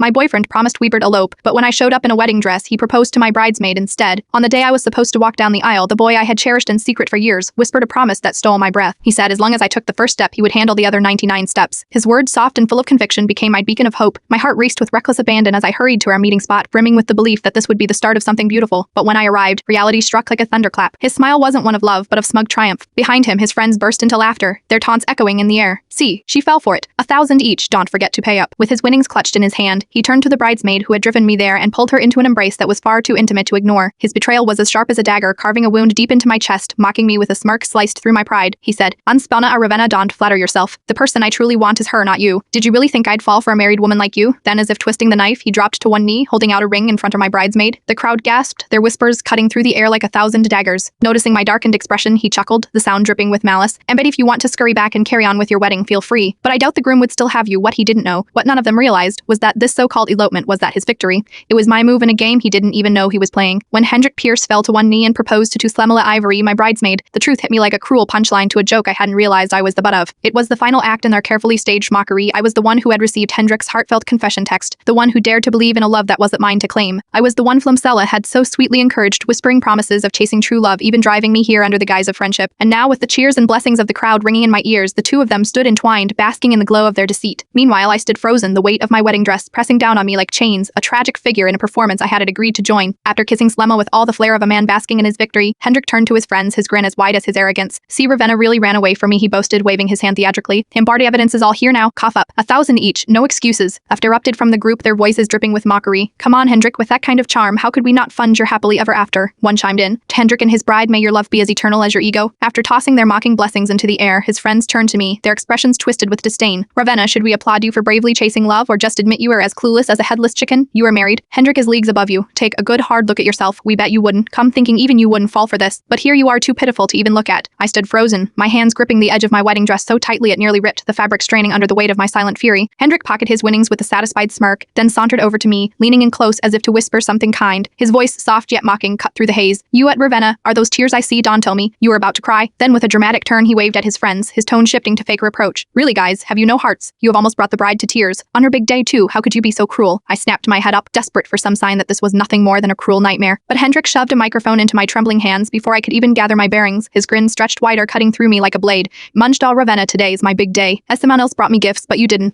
My boyfriend promised we'd elope, but when I showed up in a wedding dress, he proposed to my bridesmaid instead. On the day I was supposed to walk down the aisle, the boy I had cherished in secret for years whispered a promise that stole my breath. He said as long as I took the first step, he would handle the other 99 steps. His words, soft and full of conviction, became my beacon of hope. My heart raced with reckless abandon as I hurried to our meeting spot, brimming with the belief that this would be the start of something beautiful. But when I arrived, reality struck like a thunderclap. His smile wasn't one of love, but of smug triumph. Behind him, his friends burst into laughter, their taunts echoing in the air. See, she fell for it. 1,000 each, don't forget to pay up. With his winnings clutched in his hand, he turned to the bridesmaid who had driven me there and pulled her into an embrace that was far too intimate to ignore. His betrayal was as sharp as a dagger, carving a wound deep into my chest, mocking me with a smirk sliced through my pride. He said, "Unspelna a Ravenna, don't flatter yourself. The person I truly want is her, not you. Did you really think I'd fall for a married woman like you?" Then, as if twisting the knife, he dropped to one knee, holding out a ring in front of my bridesmaid. The crowd gasped, their whispers cutting through the air like 1,000 daggers. Noticing my darkened expression, he chuckled, the sound dripping with malice. "And bet if you want to scurry back and carry on with your wedding, feel free. But I doubt the groom would still have you." What he didn't know, what none of them realized, was that this so-called elopement was that his victory. It was my move in a game he didn't even know he was playing. When Hendrik Pierce fell to one knee and proposed to Slemela Ivory, my bridesmaid, the truth hit me like a cruel punchline to a joke I hadn't realized I was the butt of. It was the final act in their carefully staged mockery. I was the one who had received Hendrik's heartfelt confession text, the one who dared to believe in a love that wasn't mine to claim. I was the one Flamsella had so sweetly encouraged, whispering promises of chasing true love, even driving me here under the guise of friendship. And now, with the cheers and blessings of the crowd ringing in my ears, the two of them stood entwined, basking in the glow of their deceit. Meanwhile, I stood frozen, the weight of my wedding dress pressing down on me like chains, a tragic figure in a performance I had agreed to join. After kissing Slema with all the flair of a man basking in his victory, Hendrik turned to his friends, his grin as wide as his arrogance. "See, Ravenna really ran away from me," he boasted, waving his hand theatrically. "Himbardi evidence is all here now, cough up. 1,000 each, no excuses." After erupted from the group, their voices dripping with mockery. "Come on, Hendrik, with that kind of charm, how could we not fund your happily ever after?" One chimed in. "To Hendrik and his bride, may your love be as eternal as your ego." After tossing their mocking blessings into the air, his friends turned to me, their expressions twisted with disdain. "Ravenna, should we applaud you for bravely chasing love, or just admit you are as clueless as a headless chicken? You are married. Hendrik is leagues above you. Take a good hard look at yourself. We bet you wouldn't. Come thinking even you wouldn't fall for this. But here you are, too pitiful to even look at." I stood frozen, my hands gripping the edge of my wedding dress so tightly it nearly ripped, the fabric straining under the weight of my silent fury. Hendrik pocketed his winnings with a satisfied smirk, then sauntered over to me, leaning in close as if to whisper something kind. His voice, soft yet mocking, cut through the haze. "You at Ravenna, are those tears I see? Don't tell me you were about to cry." Then with a dramatic turn he waved at his friends, his tone shifting to fake reproach. "Really guys, have you no hearts? You have almost brought the bride to tears. On her big day too, how could you be so cruel?" I snapped my head up, desperate for some sign that this was nothing more than a cruel nightmare. But Hendrik shoved a microphone into my trembling hands before I could even gather my bearings, his grin stretched wider, cutting through me like a blade. "Munched all Ravenna, today's my big day. Someone else brought me gifts, but you didn't.